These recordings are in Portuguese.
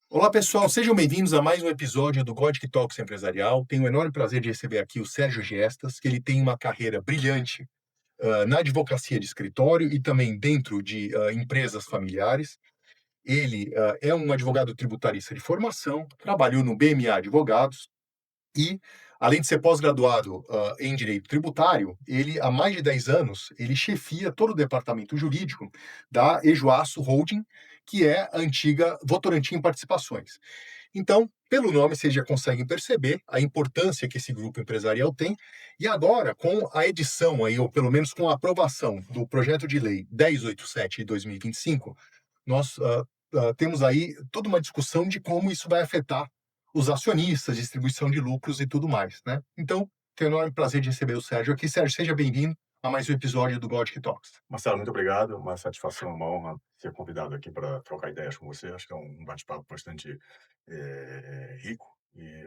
Olá pessoal, sejam bem-vindos a mais um episódio do Godic Talks Empresarial. Tenho o enorme prazer de receber aqui o Sérgio Gestas, que ele tem uma carreira brilhante na advocacia de escritório e também dentro de empresas familiares. Ele é um advogado tributarista de formação, trabalhou no BMA Advogados e, além de ser pós-graduado em Direito Tributário, ele, há mais de 10 anos, ele chefia todo o departamento jurídico da Ejoaço Holding, que é a antiga Votorantim Participações. Então, pelo nome, vocês já conseguem perceber a importância que esse grupo empresarial tem. E agora, com a edição, aí, ou pelo menos com a aprovação do projeto de lei 1087 de 2025, nós temos aí toda uma discussão de como isso vai afetar os acionistas, distribuição de lucros e tudo mais, né? Então, tenho o enorme prazer de receber o Sérgio aqui. Sérgio, seja bem-vindo a mais um episódio do Godic Talks. Marcelo, muito obrigado. Uma satisfação, uma honra ser convidado aqui para trocar ideias com você. Acho que é um bate-papo bastante rico e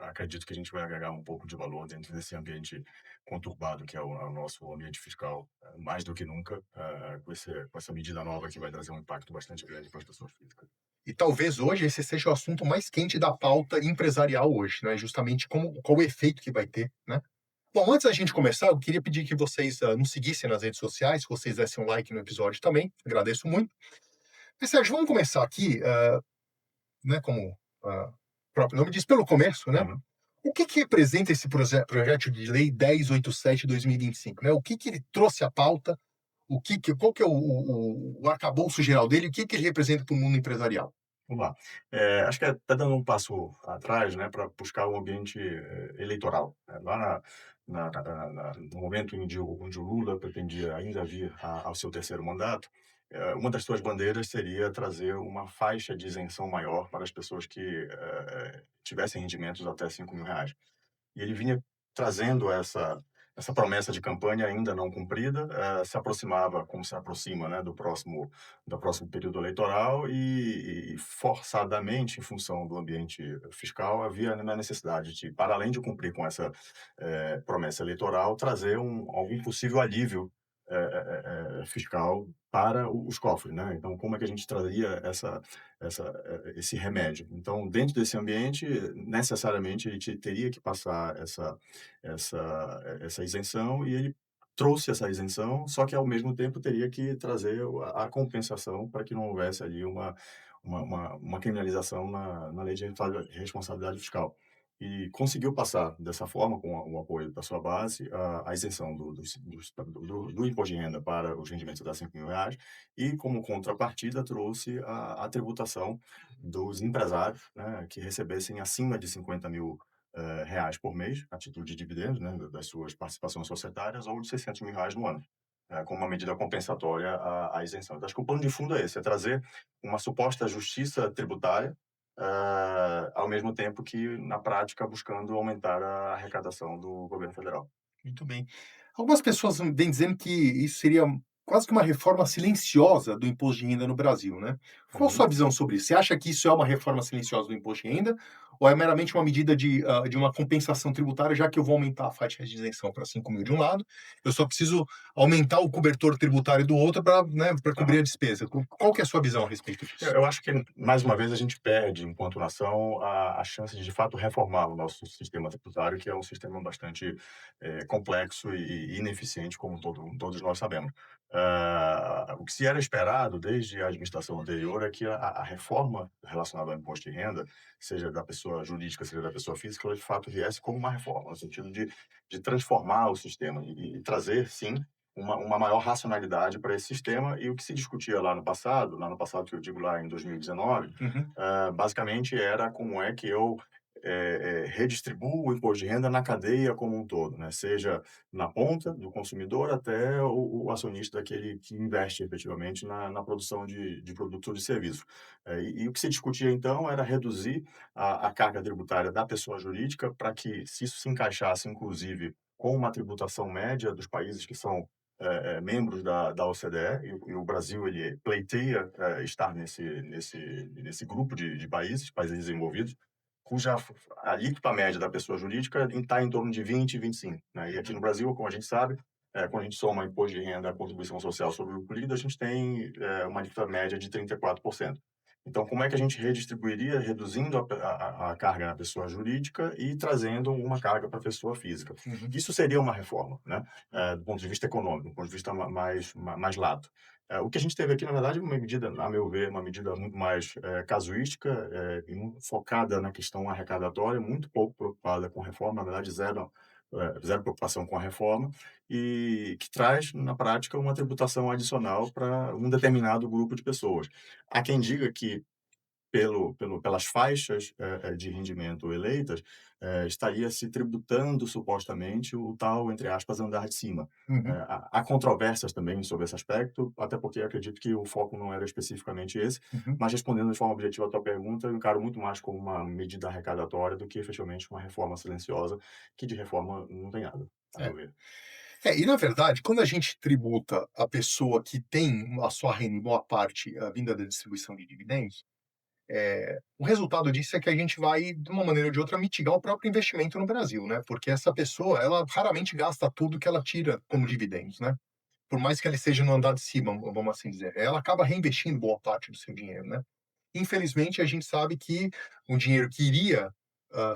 acredito que a gente vai agregar um pouco de valor dentro desse ambiente conturbado que é o nosso ambiente fiscal, mais do que nunca, com essa medida nova que vai trazer um impacto bastante grande para as pessoas físicas. E talvez hoje esse seja o assunto mais quente da pauta empresarial hoje, né? Justamente qual o efeito que vai ter, né? Bom, antes da gente começar, eu queria pedir que vocês nos seguissem nas redes sociais, que vocês dessem um like no episódio também, agradeço muito. Mas, Sérgio, vamos começar aqui, né, como o próprio nome diz, pelo começo, né? Uhum. O que representa esse projeto de lei 1087 de 2025, né? O que ele trouxe à pauta? Qual que é o arcabouço geral dele? O que ele representa para o mundo empresarial? Vamos lá. Acho que está dando um passo atrás, né, para buscar um ambiente eleitoral. Lá no momento onde o Lula pretendia ainda vir ao seu terceiro mandato, uma das suas bandeiras seria trazer uma faixa de isenção maior para as pessoas que tivessem rendimentos até R$ 5.000. E ele vinha trazendo essa promessa de campanha ainda não cumprida, se aproximava, como se aproxima, né, do próximo período eleitoral e forçadamente, em função do ambiente fiscal, havia uma necessidade de, para além de cumprir com essa promessa eleitoral, trazer algum possível alívio fiscal para os cofres, né? Então, como é que a gente traria esse remédio? Então, dentro desse ambiente, necessariamente, ele teria que passar essa isenção e ele trouxe essa isenção, só que, ao mesmo tempo, teria que trazer a compensação para que não houvesse ali uma criminalização na lei de responsabilidade fiscal. E conseguiu passar dessa forma, com o apoio da sua base, a isenção do imposto de renda para os rendimentos até R$ 5.000 e, como contrapartida, trouxe a tributação dos empresários, né, que recebessem acima de R$ 50.000 reais por mês, a título de dividendos, né, das suas participações societárias, ou de R$ 600.000 no ano, como uma medida compensatória à isenção. Então, acho que o plano de fundo é esse, é trazer uma suposta justiça tributária, ao mesmo tempo que, na prática, buscando aumentar a arrecadação do governo federal. Muito bem. Algumas pessoas vêm dizendo que isso seria quase que uma reforma silenciosa do imposto de renda no Brasil, né? Qual a Uhum. sua visão sobre isso? Você acha que isso é uma reforma silenciosa do imposto de renda ou é meramente uma medida de uma compensação tributária, já que eu vou aumentar a faixa de isenção para 5.000 de um lado, eu só preciso aumentar o cobertor tributário do outro para, né, para cobrir a despesa? Qual que é a sua visão a respeito disso? Eu acho que, mais uma vez, a gente perde, enquanto nação, a chance de fato, reformar o nosso sistema tributário, que é um sistema bastante complexo e ineficiente, como todos nós sabemos. O que se era esperado desde a administração anterior é que a reforma relacionada ao imposto de renda, seja da pessoa jurídica, seja da pessoa física, ela de fato viesse como uma reforma, no sentido de transformar o sistema e trazer, sim, uma maior racionalidade para esse sistema. E o que se discutia lá no passado que eu digo lá em 2019, Uhum. basicamente era como é que eu redistribuo o imposto de renda na cadeia como um todo, né? Seja na ponta do consumidor até o acionista, daquele que investe efetivamente na produção de produto ou de serviço. E o que se discutia então era reduzir a carga tributária da pessoa jurídica para que, se isso se encaixasse, inclusive, com uma tributação média dos países que são membros da OCDE, e o Brasil ele pleiteia estar nesse grupo de países desenvolvidos, cuja alíquota média da pessoa jurídica está em torno de 20 e 25, né? E aqui no Brasil, como a gente sabe, quando a gente soma imposto de renda, a contribuição social sobre o lucro líquido, a gente tem, uma alíquota média de 34%. Então, como é que a gente redistribuiria, reduzindo a carga na pessoa jurídica e trazendo uma carga para a pessoa física? Uhum, Isso seria uma reforma, né, do ponto de vista econômico, do ponto de vista mais lato. O que a gente teve aqui, na verdade, é uma medida, a meu ver, uma medida muito mais, casuística, e muito focada na questão arrecadatória, muito pouco preocupada com reforma, na verdade zero preocupação com a reforma, e que traz, na prática, uma tributação adicional para um determinado grupo de pessoas. Há quem diga que pelas faixas, de rendimento eleitas, estaria se tributando supostamente o tal, entre aspas, "andar de cima". uhum. Há controvérsias também sobre esse aspecto, até porque acredito que o foco não era especificamente esse, Uhum. mas respondendo de forma objetiva à tua pergunta, eu encaro muito mais como uma medida arrecadatória do que efetivamente uma reforma silenciosa, que de reforma não tem nada, a É. meu ver. É, e na verdade, quando a gente tributa a pessoa que tem a sua renda em boa parte, vinda da distribuição de dividendos, o resultado disso é que a gente vai, de uma maneira ou de outra, mitigar o próprio investimento no Brasil, né, porque essa pessoa, ela raramente gasta tudo que ela tira como dividendos, né, por mais que ela esteja no andar de cima, vamos assim dizer. Ela acaba reinvestindo boa parte do seu dinheiro, né. Infelizmente, a gente sabe que um dinheiro que iria,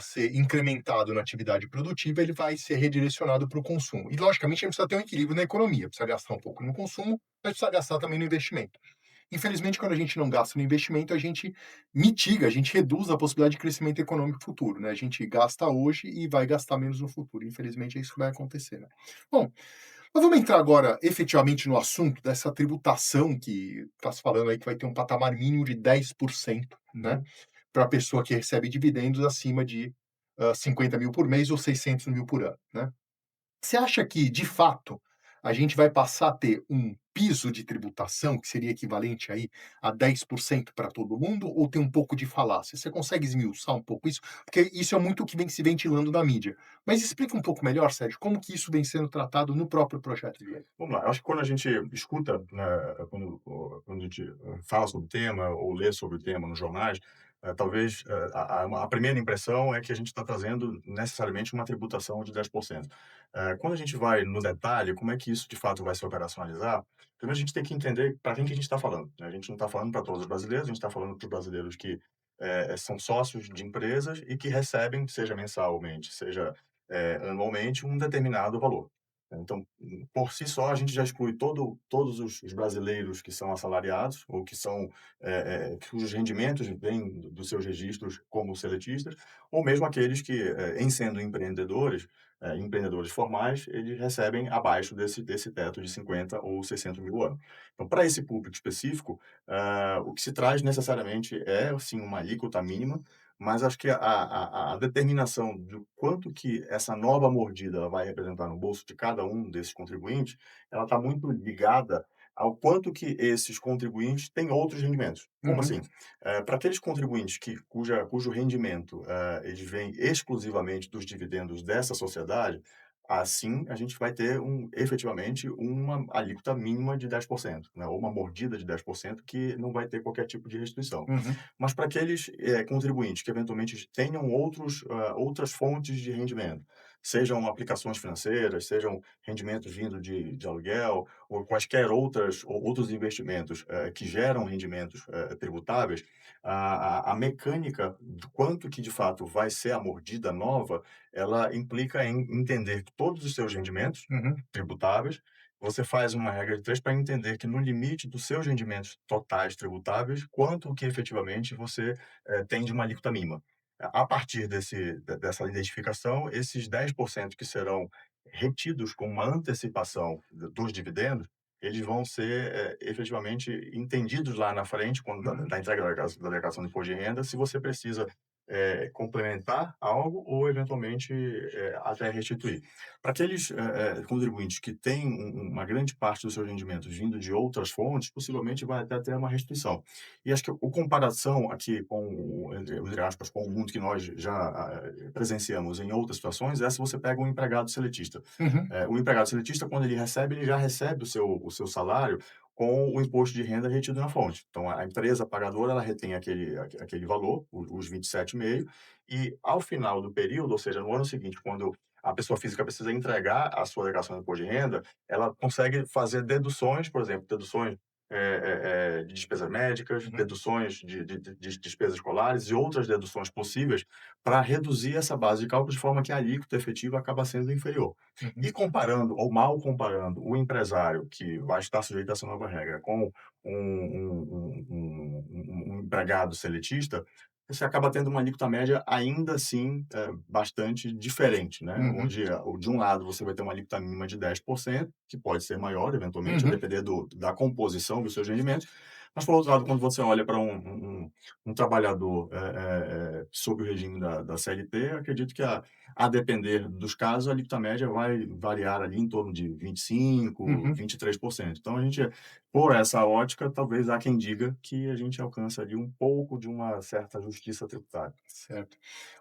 ser incrementado na atividade produtiva, ele vai ser redirecionado para o consumo. E, logicamente, a gente precisa ter um equilíbrio na economia, precisa gastar um pouco no consumo, mas precisa gastar também no investimento. Infelizmente, quando a gente não gasta no investimento, a gente mitiga, a gente reduz a possibilidade de crescimento econômico futuro, né? A gente gasta hoje e vai gastar menos no futuro. Infelizmente, é isso que vai acontecer, né? Bom, mas vamos entrar agora efetivamente no assunto dessa tributação que está se falando aí que vai ter um patamar mínimo de 10%, né, Uhum. para a pessoa que recebe dividendos acima de 50 mil por mês ou 600 mil por ano, né? Você acha que, de fato, a gente vai passar a ter um piso de tributação que seria equivalente aí a 10% para todo mundo, ou tem um pouco de falácia? Você consegue esmiuçar um pouco isso? Porque isso é muito o que vem se ventilando na mídia. Mas explica um pouco melhor, Sérgio, como que isso vem sendo tratado no próprio projeto de lei. Vamos lá, eu acho que quando a gente escuta, né, quando a gente fala sobre o tema ou lê sobre o tema nos jornais, talvez a primeira impressão é que a gente está trazendo necessariamente uma tributação de 10%. Quando a gente vai no detalhe, como é que isso de fato vai se operacionalizar, primeiro a gente tem que entender para quem que a gente está falando, né? A gente não está falando para todos os brasileiros, a gente está falando para os brasileiros que são sócios de empresas e que recebem, seja mensalmente, seja anualmente, um determinado valor. Então, por si só, a gente já exclui todos os brasileiros que são assalariados ou que são, cujos rendimentos vêm dos seus registros como seletistas, ou mesmo aqueles que, em sendo empreendedores, empreendedores formais, eles recebem abaixo desse teto de 50 ou 600 mil ano. Então, para esse público específico, o que se traz necessariamente é, sim, uma alíquota mínima, mas acho que a determinação do quanto que essa nova mordida ela vai representar no bolso de cada um desses contribuintes, ela está muito ligada ao quanto que esses contribuintes têm outros rendimentos. Como Uhum, assim? Para aqueles contribuintes cujo rendimento, eles vêm exclusivamente dos dividendos dessa sociedade, assim a gente vai ter efetivamente uma alíquota mínima de 10%, né, ou uma mordida de 10% que não vai ter qualquer tipo de restrição. uhum, Mas para aqueles, contribuintes que eventualmente tenham outras fontes de rendimento, sejam aplicações financeiras, sejam rendimentos vindo de aluguel ou quaisquer outros investimentos, que geram rendimentos, tributáveis, a mecânica do quanto que de fato vai ser a mordida nova, ela implica em entender que todos os seus rendimentos uhum, tributáveis, você faz uma regra de 3 para entender que no limite dos seus rendimentos totais tributáveis, quanto que efetivamente você, tem de uma alíquota mínima. A partir dessa identificação, esses 10% que serão retidos como uma antecipação dos dividendos, eles vão ser, efetivamente entendidos lá na frente, quando uhum, da entrega da declaração de imposto de renda, se você precisa, complementar algo ou eventualmente, até restituir. Para aqueles, contribuintes que têm uma grande parte dos seus rendimentos vindo de outras fontes, possivelmente vai até ter uma restrição. E acho que o comparação aqui entre aspas, com o mundo que nós já presenciamos em outras situações, é se você pega um empregado seletista. uhum, O empregado seletista, quando ele recebe, ele já recebe o seu salário com o imposto de renda retido na fonte. Então, a empresa pagadora, ela retém aquele valor, os 27,5, e ao final do período, ou seja, no ano seguinte, quando a pessoa física precisa entregar a sua declaração de imposto de renda, ela consegue fazer deduções, por exemplo, deduções de despesas médicas, Uhum, deduções de despesas escolares e outras deduções possíveis para reduzir essa base de cálculo de forma que a alíquota efetiva acaba sendo inferior. E uhum, comparando, ou mal comparando, o empresário que vai estar sujeito a essa nova regra com um empregado seletista, você acaba tendo uma alíquota média ainda assim bastante diferente, né? uhum, Onde, de um lado, você vai ter uma alíquota mínima de 10%, que pode ser maior, eventualmente, a uhum. depender da composição dos seus rendimentos, mas, por outro lado, quando você olha para um trabalhador sob o regime da CLT, acredito que, a depender dos casos, a alíquota média vai variar ali em torno de 25%, Uhum, 23%. Então, a gente, por essa ótica, talvez há quem diga que a gente alcança ali um pouco de uma certa justiça tributária. certo.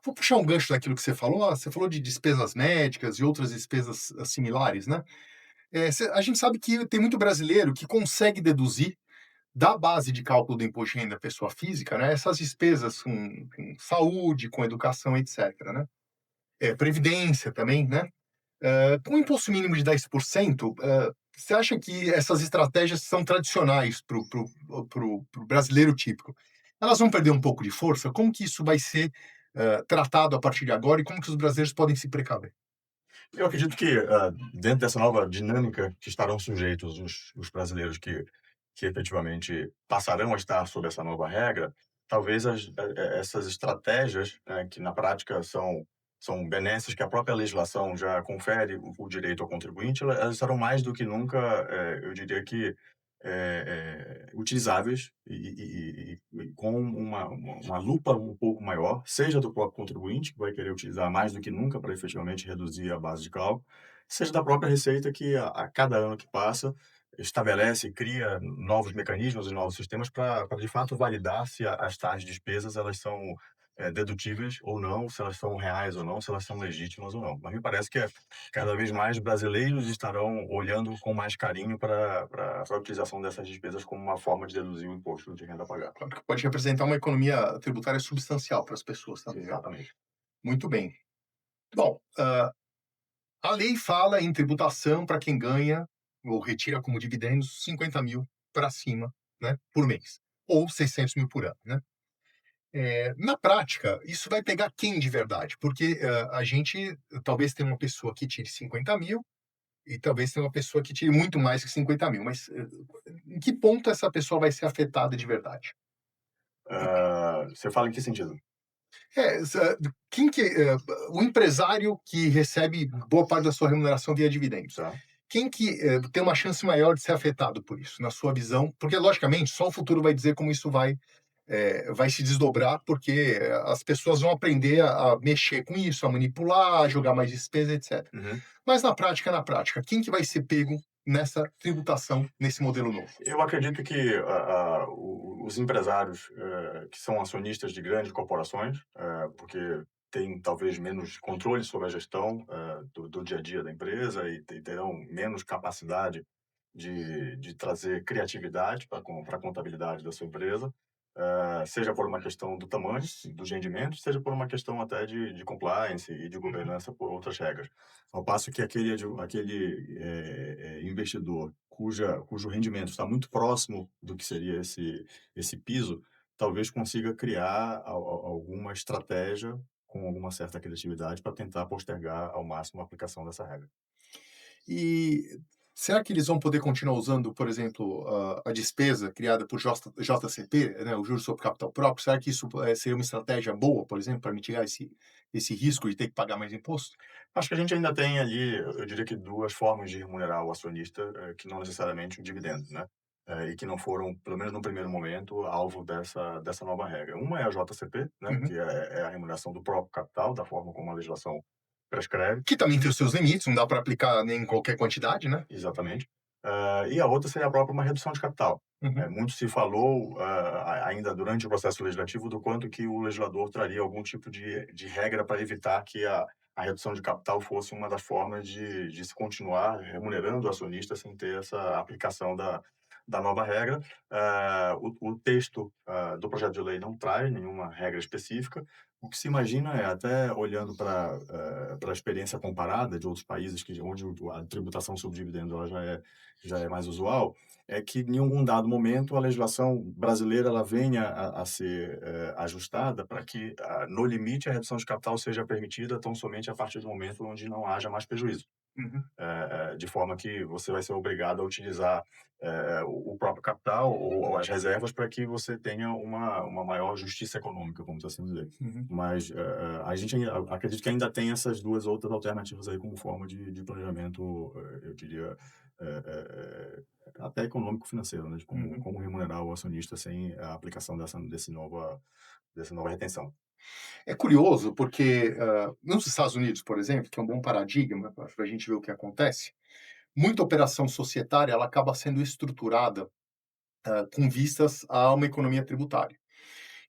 Vou puxar um gancho daquilo que você falou. Você falou de despesas médicas e outras despesas similares, né? A gente sabe que tem muito brasileiro que consegue deduzir da base de cálculo do imposto de renda da pessoa física, né, essas despesas com saúde, com educação, etc., né? Previdência também, né? Com um imposto mínimo de 10%, você acha que essas estratégias são tradicionais para o brasileiro típico? Elas vão perder um pouco de força? Como que isso vai ser tratado a partir de agora e como que os brasileiros podem se precaver? Eu acredito que, dentro dessa nova dinâmica que estarão sujeitos os brasileiros que efetivamente passarão a estar sob essa nova regra, talvez essas estratégias, que na prática são benesses que a própria legislação já confere o direito ao contribuinte, elas serão mais do que nunca, eu diria que, utilizáveis e com uma lupa um pouco maior, seja do próprio contribuinte, que vai querer utilizar mais do que nunca para efetivamente reduzir a base de cálculo, seja da própria Receita que a cada ano que passa estabelece e cria novos mecanismos e novos sistemas para de fato validar se as tais despesas elas são dedutíveis ou não, se elas são reais ou não, se elas são legítimas ou não. Mas me parece que cada vez mais brasileiros estarão olhando com mais carinho para a utilização dessas despesas como uma forma de deduzir o imposto de renda a pagar. Claro que pode representar uma economia tributária substancial para as pessoas também, né? Exatamente. Muito bem. Bom, a lei fala em tributação para quem ganha ou retira como dividendos 50 mil para cima, né, por mês, ou 600 mil por ano, né? Na prática, isso vai pegar quem de verdade? Porque a gente talvez tenha uma pessoa que tire 50 mil e talvez tenha uma pessoa que tire muito mais que 50 mil, mas em que ponto essa pessoa vai ser afetada de verdade? Você fala em que sentido? É, quem que, o empresário que recebe boa parte da sua remuneração via dividendos, Tá? quem que tem uma chance maior de ser afetado por isso, na sua visão? Porque, logicamente, só o futuro vai dizer como isso vai se desdobrar, porque as pessoas vão aprender a mexer com isso, a manipular, a jogar mais despesa, etc. Uhum. Mas na prática, quem que vai ser pego nessa tributação, nesse modelo novo? Eu acredito que os empresários que são acionistas de grandes corporações, porque têm talvez menos controle sobre a gestão do dia a dia da empresa e terão menos capacidade de trazer criatividade para a contabilidade da sua empresa, seja por uma questão do tamanho dos rendimentos, seja por uma questão até de compliance e de Uhum. governança por outras regras. Ao passo que aquele investidor cujo rendimento está muito próximo do que seria esse piso, talvez consiga criar alguma estratégia com alguma certa criatividade para tentar postergar ao máximo a aplicação dessa regra. E será que eles vão poder continuar usando, por exemplo, a despesa criada por JCP, né, o juros sobre capital próprio? Será que isso seria uma estratégia boa, por exemplo, para mitigar esse risco de ter que pagar mais imposto? Acho que a gente ainda tem ali, eu diria que 2 formas de remunerar o acionista, que não necessariamente o dividendo, né, e que não foram, pelo menos no primeiro momento, alvo dessa nova regra. Uma é a JCP, né, Uhum. que é a remuneração do próprio capital, da forma como a legislação prescreve. Que também tem os seus limites, não dá para aplicar nem em qualquer quantidade, né? Exatamente. E a outra seria a própria uma redução de capital. Uhum. Muito se falou, ainda durante o processo legislativo, do quanto que o legislador traria algum tipo de regra para evitar que a redução de capital fosse uma das formas de se continuar remunerando o acionista sem ter essa aplicação da nova regra. O texto do projeto de lei não traz nenhuma regra específica. O que se imagina é, até olhando para a experiência comparada de outros países onde a tributação sobre dividendos ela já é mais usual, é que em algum dado momento a legislação brasileira ela venha a ser ajustada para que, no limite, a redução de capital seja permitida tão somente a partir do momento onde não haja mais prejuízo. Uhum, De forma que você vai ser obrigado a utilizar o próprio capital ou as reservas para que você tenha uma maior justiça econômica, vamos assim dizer. uhum, Mas a gente acredito que ainda tem essas duas outras alternativas aí como forma de planejamento, eu diria, até econômico-financeiro, né, de como, uhum. como remunerar o acionista sem a aplicação dessa nova retenção. É curioso porque, nos Estados Unidos, por exemplo, que é um bom paradigma para a gente ver o que acontece, muita operação societária ela acaba sendo estruturada, com vistas a uma economia tributária.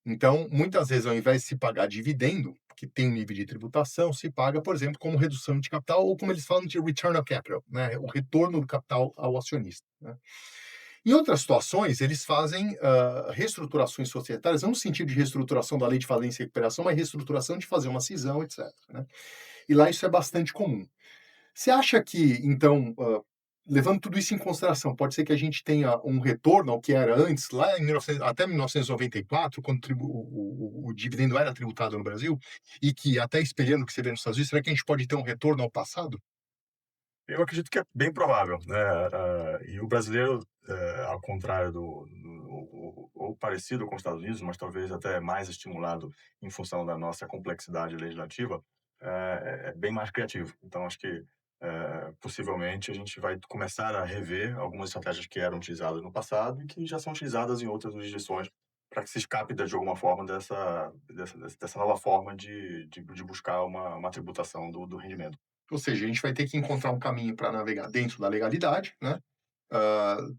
Então, muitas vezes, ao invés de se pagar dividendo, que tem um nível de tributação, se paga, por exemplo, como redução de capital ou como eles falam de return of capital, né, o retorno do capital ao acionista, né. Em outras situações, eles fazem, reestruturações societárias, não no sentido de reestruturação da lei de falência e recuperação, mas reestruturação de fazer uma cisão, etc, né. E lá isso é bastante comum. Você acha que, então, levando tudo isso em consideração, pode ser que a gente tenha um retorno ao que era antes, lá em 1900, até 1994, quando o dividendo era tributado no Brasil, e que até espelhando o que você vê nos Estados Unidos, será que a gente pode ter um retorno ao passado? Eu acredito que é bem provável, né, e o brasileiro, ao contrário ou parecido com os Estados Unidos, mas talvez até mais estimulado em função da nossa complexidade legislativa, é bem mais criativo. Então acho que, possivelmente a gente vai começar a rever algumas estratégias que eram utilizadas no passado e que já são utilizadas em outras jurisdições, para que se escape de alguma forma dessa nova forma de buscar uma tributação do rendimento. Ou seja, a gente vai ter que encontrar um caminho para navegar dentro da legalidade, né?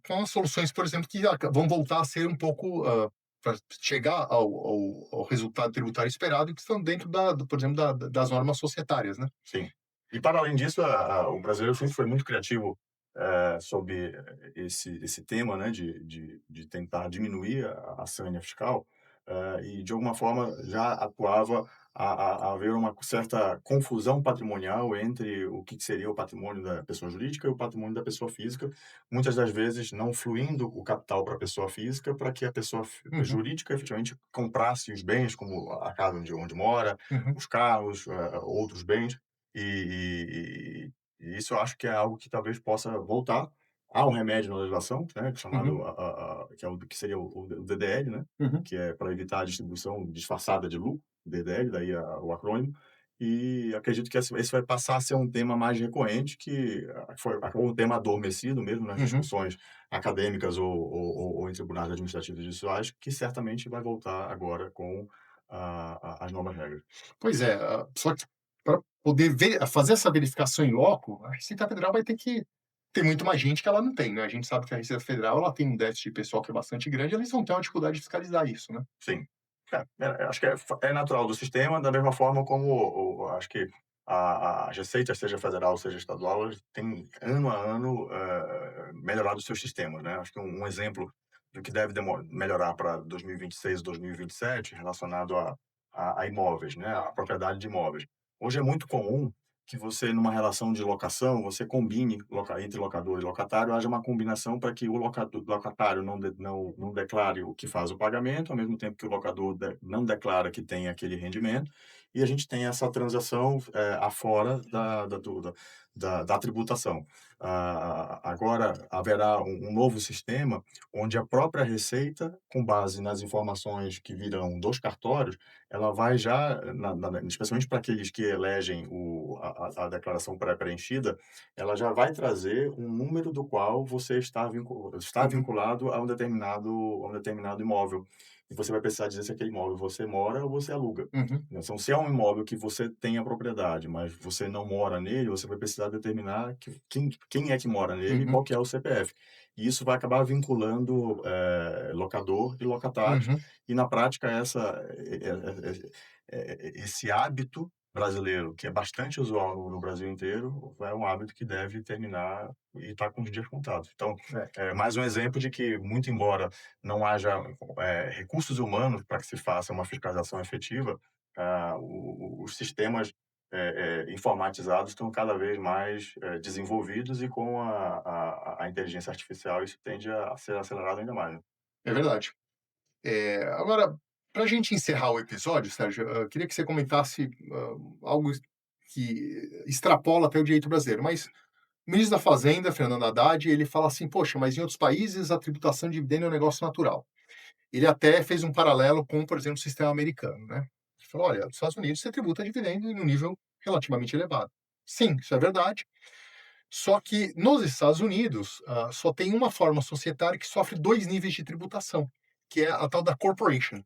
Com as soluções, por exemplo, que vão voltar a ser um pouco para chegar ao resultado tributário esperado, que estão dentro por exemplo, das normas societárias, né? Sim. E para além disso, o brasileiro sempre foi muito criativo, sobre esse tema, né, de tentar diminuir a sanha fiscal, e de alguma forma já atuava a haver uma certa confusão patrimonial entre o que seria o patrimônio da pessoa jurídica e o patrimônio da pessoa física, muitas das vezes não fluindo o capital para a pessoa física, para que a pessoa Uhum, jurídica efetivamente comprasse os bens, como a casa onde mora, uhum, os carros, outros bens, e isso eu acho que é algo que talvez possa voltar. Há um remédio na legislação, né, chamado uhum, que é o que seria o DDL, né, uhum. que é para evitar a distribuição disfarçada de lucro, DDL, daí o acrônimo, e acredito que esse vai passar a ser um tema mais recorrente, que foi um tema adormecido mesmo nas Uhum. discussões acadêmicas ou em tribunais administrativos e judiciais, que certamente vai voltar agora com as novas regras. Pois é, só que para poder fazer essa verificação em loco, a Receita Federal vai ter que ter muito mais gente que ela não tem, né? A gente sabe que a Receita Federal ela tem um déficit de pessoal que é bastante grande, eles vão ter uma dificuldade de fiscalizar isso, né? Sim. Acho que é natural do sistema, da mesma forma como acho que as receitas, seja federal, seja estadual, elas têm ano a ano, melhorado os seus sistemas, né. Acho que um exemplo do que deve melhorar para 2026 2027 relacionado a imóveis, né, a propriedade de imóveis. Hoje é muito comum que você, numa relação de locação, você combine entre locador e locatário, haja uma combinação para que o locatário não declare o que faz o pagamento, ao mesmo tempo que o locador não declara que tem aquele rendimento, e a gente tem essa transação afora da tributação. Agora haverá um novo sistema onde a própria Receita, com base nas informações que virão dos cartórios, ela vai já, especialmente para aqueles que elegem a declaração pré-preenchida, ela já vai trazer um número do qual você está Uhum, vinculado a um determinado imóvel. E você vai precisar dizer se aquele imóvel você mora ou você aluga. uhum, Então, se é um imóvel que você tem a propriedade, mas você não mora nele, você vai precisar determinar quem é que mora nele e uhum, qual que é o CPF. E isso vai acabar vinculando locador e locatários, uhum, e na prática esse hábito brasileiro, que é bastante usual no Brasil inteiro, é um hábito que deve terminar e está com os dias contados. Então, É, é mais um exemplo de que, muito embora não haja recursos humanos para que se faça uma fiscalização efetiva, os sistemas informatizados estão cada vez mais desenvolvidos, e com a inteligência artificial isso tende a ser acelerado ainda mais, né? é verdade. Agora, para a gente encerrar o episódio, Sérgio, eu queria que você comentasse algo que extrapola até o direito brasileiro, mas o ministro da Fazenda, Fernando Haddad, ele fala assim, poxa, mas em outros países a tributação de dividendo é um negócio natural. Ele até fez um paralelo com, por exemplo, o sistema americano, né? Ele falou, olha, nos Estados Unidos você tributa dividendo em um nível relativamente elevado. Sim, isso é verdade. Só que nos Estados Unidos, só tem uma forma societária que sofre dois níveis de tributação, que é a tal da corporation.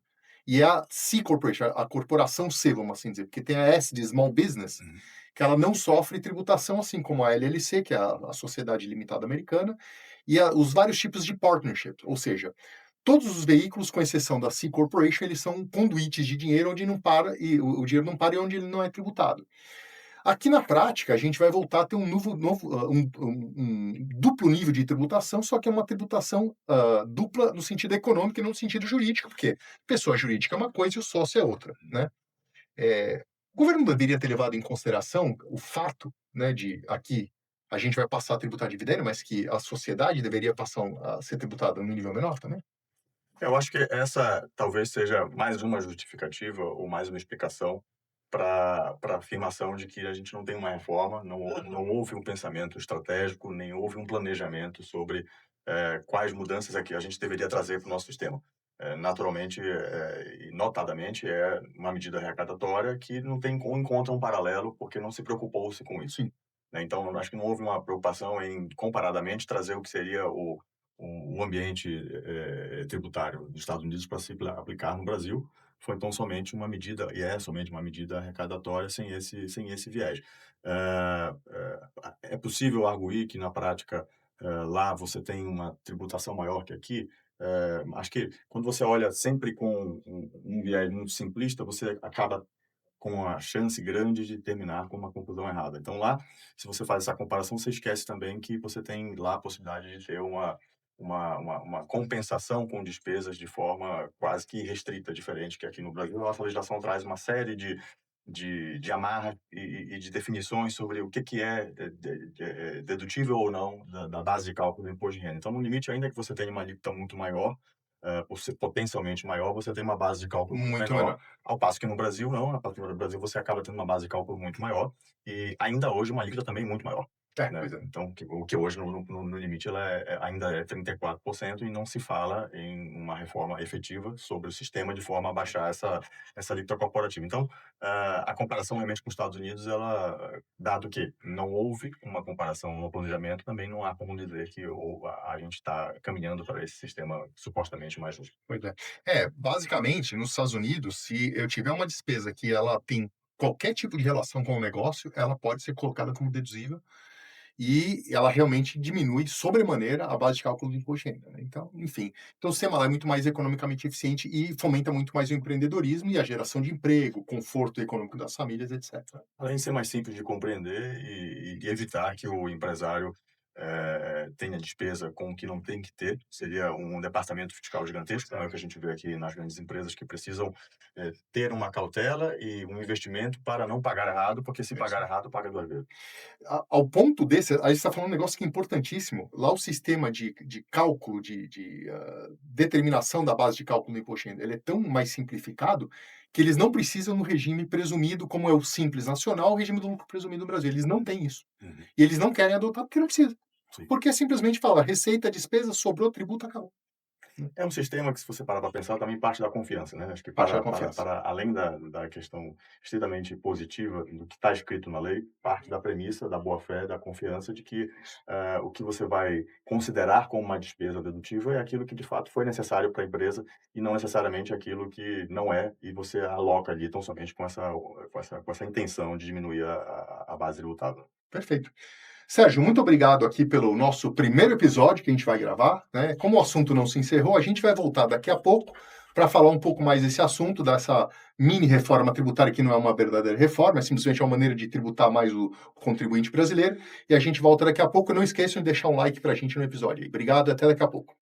E é a C Corporation, a corporação C, vamos assim dizer, porque tem a S de Small Business, Uhum. que ela não sofre tributação, assim como a LLC, que é a Sociedade Limitada Americana, e os vários tipos de partnership, ou seja, todos os veículos, com exceção da C Corporation, eles são conduítes de dinheiro onde não para, e o dinheiro não para e onde ele não é tributado. Aqui na prática, a gente vai voltar a ter um duplo nível de tributação, só que é uma tributação dupla no sentido econômico e não no sentido jurídico, porque pessoa jurídica é uma coisa e o sócio é outra, né? O governo deveria ter levado em consideração o fato, né, de aqui a gente vai passar a tributar dividendo, mas que a sociedade deveria passar a ser tributada num nível menor também? Eu acho que essa talvez seja mais uma justificativa ou mais uma explicação para a afirmação de que a gente não tem uma reforma, não houve um pensamento estratégico, nem houve um planejamento sobre quais mudanças aqui a gente deveria trazer para o nosso sistema. Naturalmente, e notadamente, é uma medida arrecadatória que não tem encontra um paralelo, porque não se preocupou-se com isso, Sim, né? Então, eu acho que não houve uma preocupação em, comparadamente, trazer o que seria o ambiente tributário dos Estados Unidos para se aplicar no Brasil. Foi então somente uma medida, e é somente uma medida arrecadatória sem esse viés. É possível arguir que, na prática, lá você tem uma tributação maior que aqui? Acho que quando você olha sempre com um viés muito simplista, você acaba com a chance grande de terminar com uma conclusão errada. Então lá, se você faz essa comparação, você esquece também que você tem lá a possibilidade de ter uma compensação com despesas de forma quase que restrita, diferente que aqui no Brasil. A nossa legislação traz uma série de amarras e de definições sobre o que é dedutível ou não da base de cálculo do imposto de renda. Então, no limite, ainda que você tenha uma alíquota muito maior, por ser potencialmente maior, você tem uma base de cálculo muito muito menor, menor. ao passo que no Brasil não, na partir do Brasil você acaba tendo uma base de cálculo muito maior e ainda hoje uma alíquota também muito maior, né? Pois é. Então, o que hoje no limite ela ainda é 34% e não se fala em uma reforma efetiva sobre o sistema de forma a baixar essa alíquota corporativa. Então, a comparação realmente com os Estados Unidos, ela, dado que não houve uma comparação no planejamento, também não há como dizer que a gente está caminhando para esse sistema supostamente mais justo. Pois é. Basicamente, nos Estados Unidos, se eu tiver uma despesa que ela tem qualquer tipo de relação com o negócio, ela pode ser colocada como deduzível e ela realmente diminui sobremaneira a base de cálculo do imposto de renda, né. Então, enfim, então o sistema lá é muito mais economicamente eficiente e fomenta muito mais o empreendedorismo e a geração de emprego, conforto econômico das famílias, etcétera. Além de ser mais simples de compreender e evitar que o empresário tenha despesa com o que não tem que ter, seria um departamento fiscal gigantesco, não é o que a gente vê aqui nas grandes empresas que precisam ter uma cautela e um investimento para não pagar errado, porque se pagar errado, paga duas vezes. Ao ponto desse, aí você está falando um negócio que é importantíssimo. Lá o sistema de cálculo, determinação da base de cálculo do imposto de renda, ele é tão mais simplificado que eles não precisam no regime presumido, como é o Simples Nacional, o regime do lucro presumido no Brasil. Eles não têm isso. Uhum, E eles não querem adotar porque não precisa. sim. Porque simplesmente fala, receita, despesa, sobrou, tributo, acabou. É um sistema que, se você parar para pensar, também parte da confiança, né? Acho que Parte da confiança. para além da questão estritamente positiva do que está escrito na lei, parte da premissa da boa-fé, da confiança de que o que você vai considerar como uma despesa dedutível é aquilo que de fato foi necessário para a empresa e não necessariamente aquilo que não é, e você aloca ali tão somente com essa intenção de diminuir a base tributável. Perfeito. Sérgio, muito obrigado aqui pelo nosso primeiro episódio que a gente vai gravar, né? Como o assunto não se encerrou, a gente vai voltar daqui a pouco para falar um pouco mais desse assunto, dessa mini reforma tributária, que não é uma verdadeira reforma, é simplesmente uma maneira de tributar mais o contribuinte brasileiro. E a gente volta daqui a pouco. Não esqueçam de deixar um like para a gente no episódio. Obrigado e até daqui a pouco.